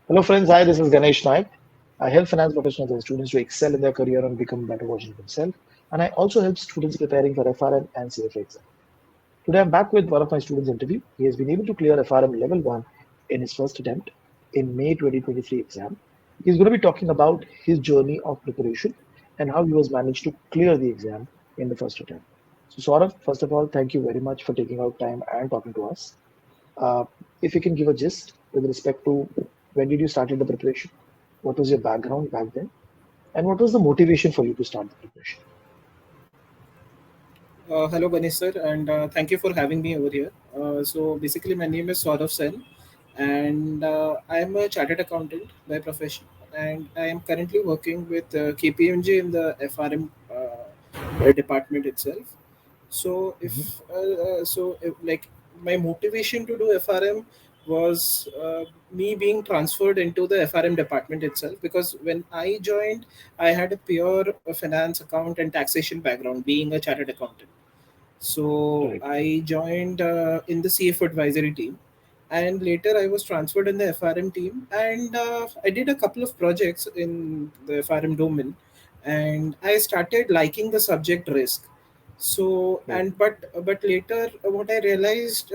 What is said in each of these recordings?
Hello, friends. Hi, this is Ganesh Naik. I help finance professionals and students to excel in their career and become a better version of themselves. And I also help students preparing for FRM and CFA exam. Today, I'm back with one of my students' interview. He has been able to clear FRM Level 1 in his first attempt in May 2023 exam. He's going to be talking about his journey of preparation and how he was managed to clear the exam in the first attempt. So, Saurav, first of all, thank you very much for taking out time and talking to us. Uh, if you can give a gist with respect to when did you started the preparation, what was your background back then, and what was the motivation for you to start the preparation? Hello, Ganesh sir, and thank you for having me over here. So basically, my name is Saurav Sen, and I am a chartered accountant by profession, and I am currently working with KPMG in the FRM department itself. So Mhm. if, like my motivation to do FRM was me being transferred into the FRM department itself, because when I joined, I had a pure finance, account, and taxation background, being a chartered accountant. So Right. I joined in the CF advisory team, and later I was transferred in the FRM team, and I did a couple of projects in the FRM domain, and I started liking the subject risk. So Right. but later what I realized,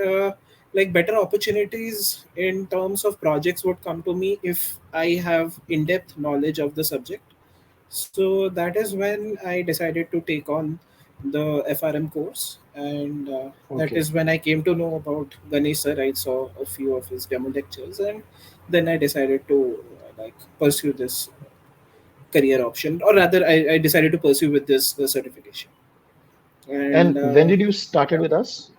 like better opportunities in terms of projects would come to me if I have in-depth knowledge of the subject. So that is when I decided to take on the FRM course, and that Okay. is when I came to know about Ganesh sir. I saw a few of his demo lectures, and then I decided to pursue this career option, or rather, I decided to pursue with this certification. And And when did you started yeah, with us?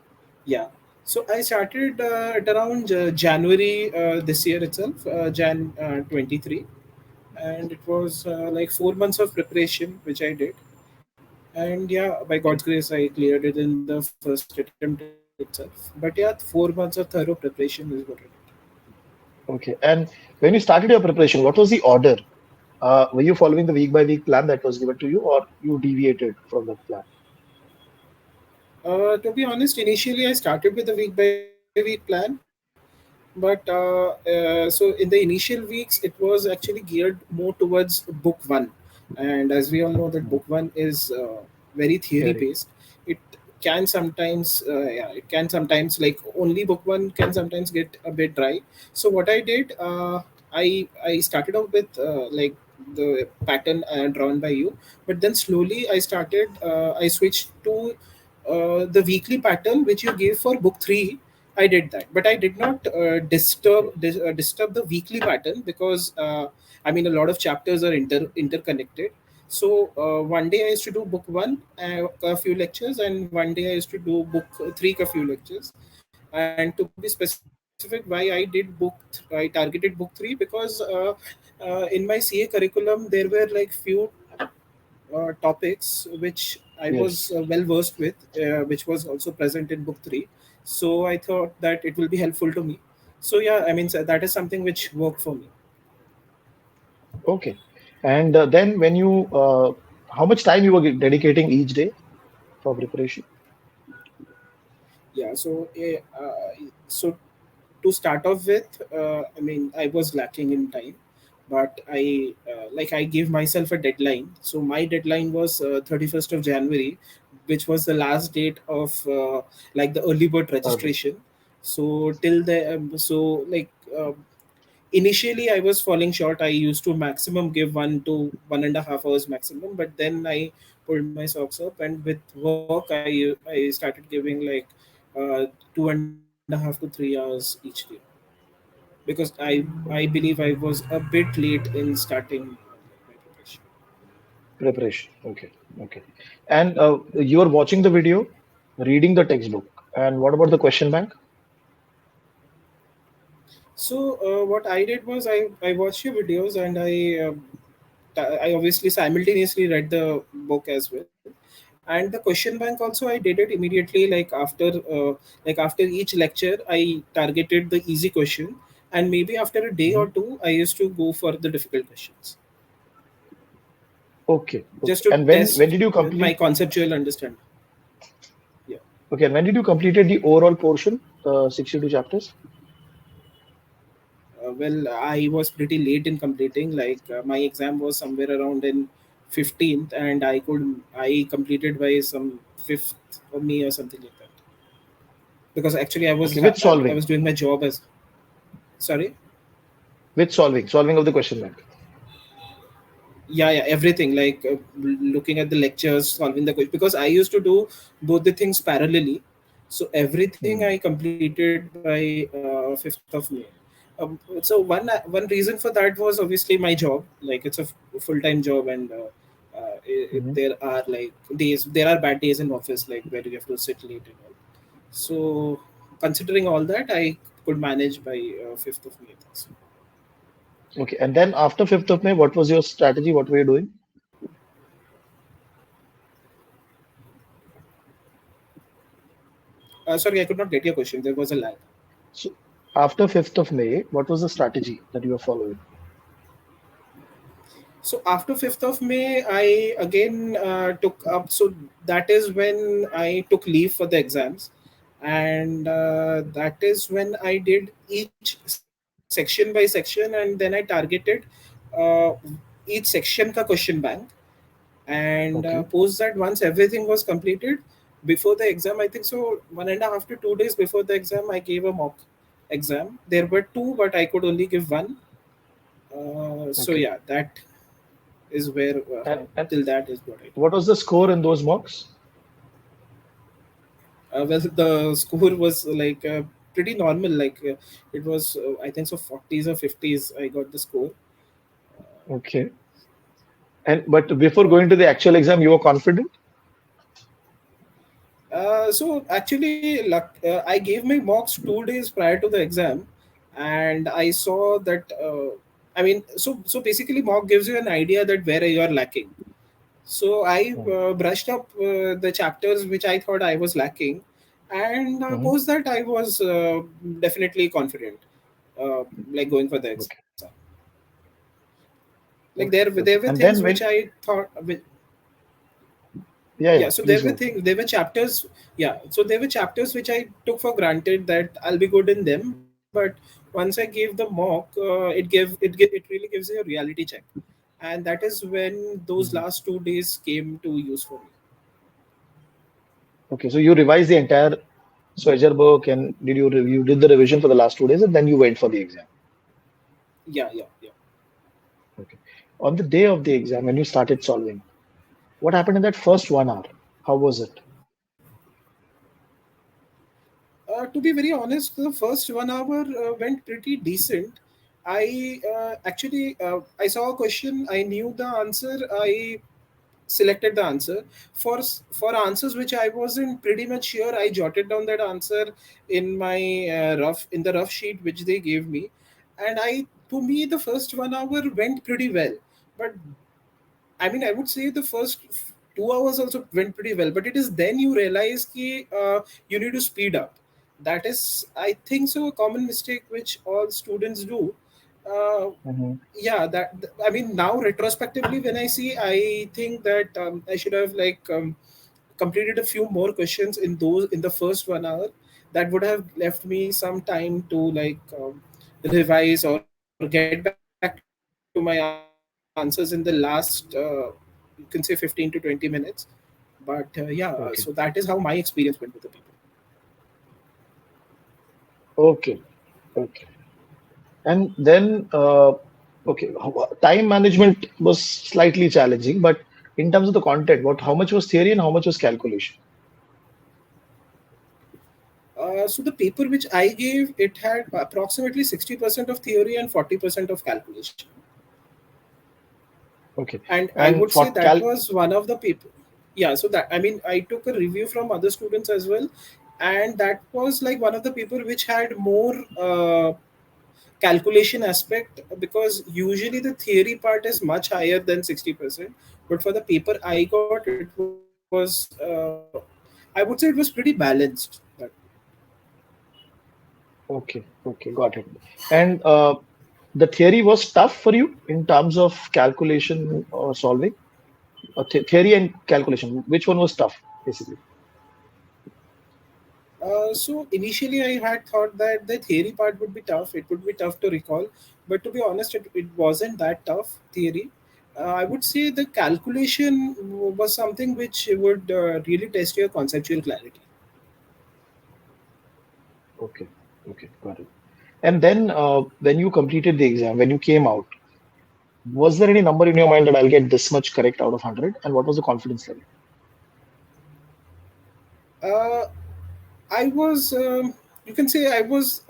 yeah. So I started at around January this year itself, Jan 23, and it was like 4 months of preparation which I did. And yeah, by God's Okay. grace, I cleared it in the first attempt itself. But yeah, 4 months of thorough preparation is what I did. Okay. And when you started your preparation, what was the order? Were you following the week by week plan that was given to you, or you deviated from that plan? To be honest, initially I started with the week by week plan, but so in the initial weeks, it was actually geared more towards book one, and as we all know that book Mhm. one is very theory Theory. based. It can sometimes, it can sometimes, like, only book one can sometimes get a bit dry. So what I did, I started off with the pattern drawn by you, but then slowly I switched to the weekly pattern which you gave for book three. I did that, but I did not Okay. disturb the weekly pattern, because I mean, a lot of chapters are interconnected. So one day I used to do book one, a few lectures, and one day I used to do book three, a few lectures. And to be specific, why I targeted book three, because in my CA curriculum there were like few topics which I was Yes. well versed with, which was also present in book three. So I thought that it will be helpful to me. So yeah, I mean, so that is something which worked for me. Okay. And then how much time you were dedicating each day for preparation? Yeah. So to start off with, I mean, I was lacking in time, but I gave myself a deadline. So my deadline was 31st of January, which was the last date of like the early bird Okay. registration. So till the initially I was falling short. I used to maximum give 1 to 1.5 hours maximum, but then I pulled my socks up, and with work I started giving like uh, 2.5 to 3 hours each day, because I believe I was a bit late in starting my preparation. Preparation. Okay. Okay. And you are watching the video, reading the textbook. And what about the question bank? So what I did was I watched your videos, and I obviously simultaneously read the book as well. And the question bank also, I did it immediately, like after each lecture I targeted the easy question, and maybe after a day or Mhm. two I used to go for the difficult questions, Okay. Okay. just to And when test did you my complete? conceptual understanding. Yeah. Okay. And when did you completed the overall portion, 62 chapters? Well, I was pretty late in completing. Like my exam was somewhere around in 15th, and I completed by some 5th of May or something like that. Because actually Okay, with I solving, was doing my job as, sorry. solving of the question bank. Yeah, everything, like looking at the lectures, solving the question, because I used to do both the things parallelly. So everything I Hmm. completed by 5th of May. So one reason for that was obviously my job. Like it's a full-time job, and Hmm. there are like days, there are bad days in office, like where you have to sit late and all. So considering all that, I could manage by 5th of May. Okay, and then after 5th of May, what was your strategy? What were you doing? Sorry, I could not get your question. There was a lag. So after 5th of May, what was the strategy that you were following? So after 5th of May, I again took up. So that is when I took leave for the exams, and that is when I did each section by section, and then I targeted uh, each section ka question bank, and Okay, post that once everything was completed before the exam. I think so 1.5 to 2 days before the exam, I gave a mock exam. There were two, but I could only give one. So okay. yeah, that is where And till that is what I did. what was the score in those mocks? Well, the score was like pretty normal. Like it was, I think so, 40s or 50s. I got the score. Okay. And but before going to the actual exam, you were confident? So actually, I gave my mocks 2 days prior to the exam, and I saw that. I mean, so basically, mock gives you an idea that where you are lacking. So I Hmm. brushed up the chapters which I thought I was lacking, and Hmm. post that I was definitely confident, like going for the exam. Okay, Like okay, there were okay. things And which then I when, thought. yeah, Yeah, yeah, so there please were go. things, there were chapters. Yeah, so there were chapters which I took for granted that I'll be good in them, but once I gave the mock, it really gives you a reality check, and that is when those Mhm. last 2 days came to use for me. Okay, so you revised the entire Swagger book, and you did the revision for the last 2 days, and then you went for the exam. Yeah. Okay. On the day of the exam, when you started solving, what happened in that first 1 hour? How was it? To be very honest, the first 1 hour went pretty decent. I saw a question, I knew the answer, I selected the answer. For answers which I wasn't pretty much sure, I jotted down that answer in my rough sheet which they gave me, and I to me the first 1 hour went pretty well. But I mean, I would say the first 2 hours also went pretty well, but it is then you realize that you need to speed up. That is, I think so, a common mistake which all students do. Uh, Hmm. yeah, I mean, now retrospectively, when I see, I think that I should have like completed a few more questions in the first 1 hour. That would have left me some time to like revise or get back to my answers in the last you can say 15 to 20 minutes. But yeah, so that is how my experience went Okay. with the paper. Okay. Okay. And then, okay, time management was slightly challenging, but in terms of the content, how much was theory and how much was calculation? So the paper which I gave, it had approximately 60% of theory and 40% of calculation. Okay. And I And would say for that was one of the people. Yeah, so that, I mean, I took a review from other students as well, and that was like one of the paper which had more calculation aspect, because usually the theory part is much higher than 60%, but for the paper I got, it was I would say it was pretty balanced. okay, okay, got it. And the theory was tough for you in terms of calculation or solving? Theory and calculation, which one was tough, basically? So initially, I had thought that the theory part would be tough. It would be tough to recall, but to be honest, it wasn't that tough theory. I would say the calculation was something which would really test your conceptual clarity. Okay, okay, got it. And then when you completed the exam, when you came out, was there any number in your mind that I'll get this much correct out of 100? And what was the confidence level? Uh, I was, you can say, I was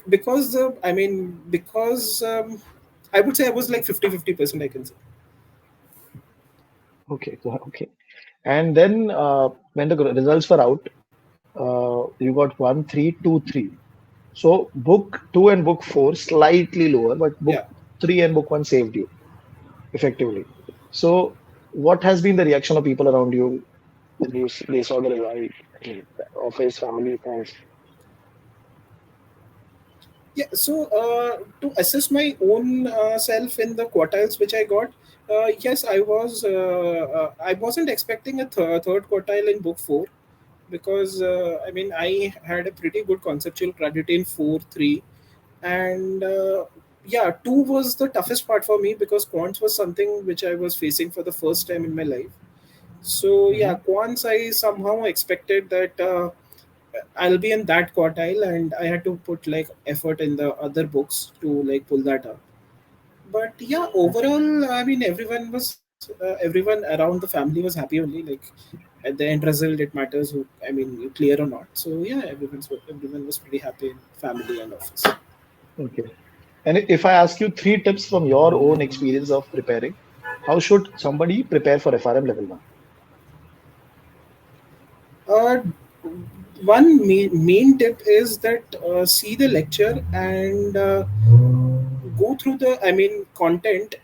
because I would say I was like 50-50%. I can say. Okay, okay. And then when the results were out, you got 1, 3, 2, 3. So book two and book four slightly lower, but book Yeah. three and book one saved you effectively. So what has been the reaction of people around you when they saw the result? Office, family, friends? Yeah, so to assess my own self in the quartiles which I got, yes, I wasn't expecting a third quartile in book four because I had a pretty good conceptual clarity in 4-3, and yeah, two was the toughest part for me because quants was something which I was facing for the first time in my life. So yeah, Hmm. quants I somehow expected that. I'll be in that quartile, and I had to put like effort in the other books to like pull that up. But yeah, Okay, overall, I mean, everyone around the family was happy only. Like at the end result, it matters who, I mean, you clear or not. So yeah, everyone was pretty happy in family and office. okay. And if I ask you three tips from your own experience of preparing, how should somebody prepare for FRM level one? Uh, One main tip is that see the lecture and go through the content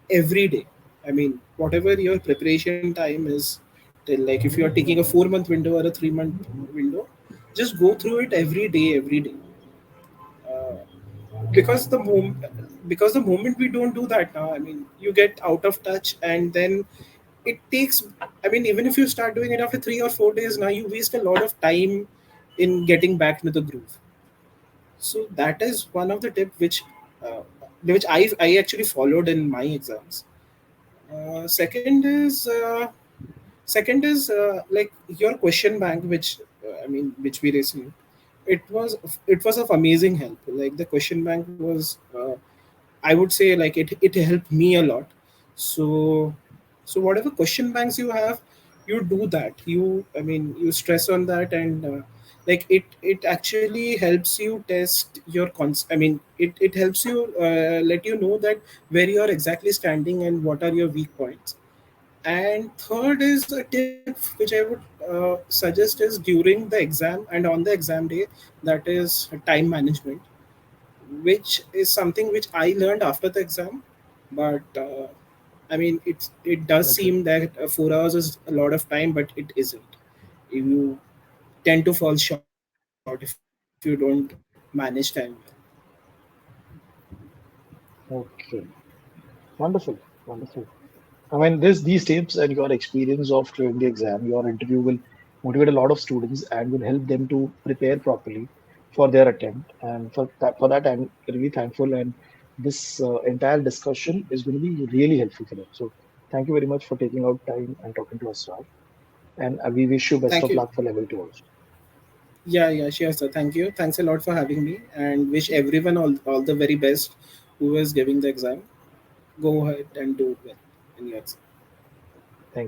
every day. I mean, whatever your preparation time is, till like if you are taking a 4 month window or a 3 month window, just go through it every day, every day. Uh, because because the moment we don't do that now, I mean, you get out of touch, and then it takes. I mean, even if you start doing it after 3 or 4 days, now you waste a lot of time in getting back into the groove. So that is one of the tip uh, which I actually followed in my exams. Second is like your question bank, which which we received. It was it was of amazing help. Like the question bank was, I would say, like it helped me a lot. So whatever question banks you have, you do that. You stress on that, and like it actually helps you test your it helps you let you know that where you are exactly standing and what are your weak points. And third is a tip which I would suggest is during the exam and on the exam day, that is time management, which is something which I learned after the exam. But it does Okay, seem that 4 hours is a lot of time, but it isn't. You tend to fall short if you don't manage time well. okay. Wonderful, wonderful. I mean, these tips and your experience of clearing the exam, your interview will motivate a lot of students and will help them to prepare properly for their attempt. And for that, I'm really thankful. And this entire discussion is going to be really helpful for them. So, thank you very much for taking out time and talking to us, Raj. And we wish you best Thank of you. luck for level two also. Yeah, sure, sir. Thank you. Thanks a lot for having me, and wish everyone all the very best who is giving the exam. Go ahead and do well in your exam.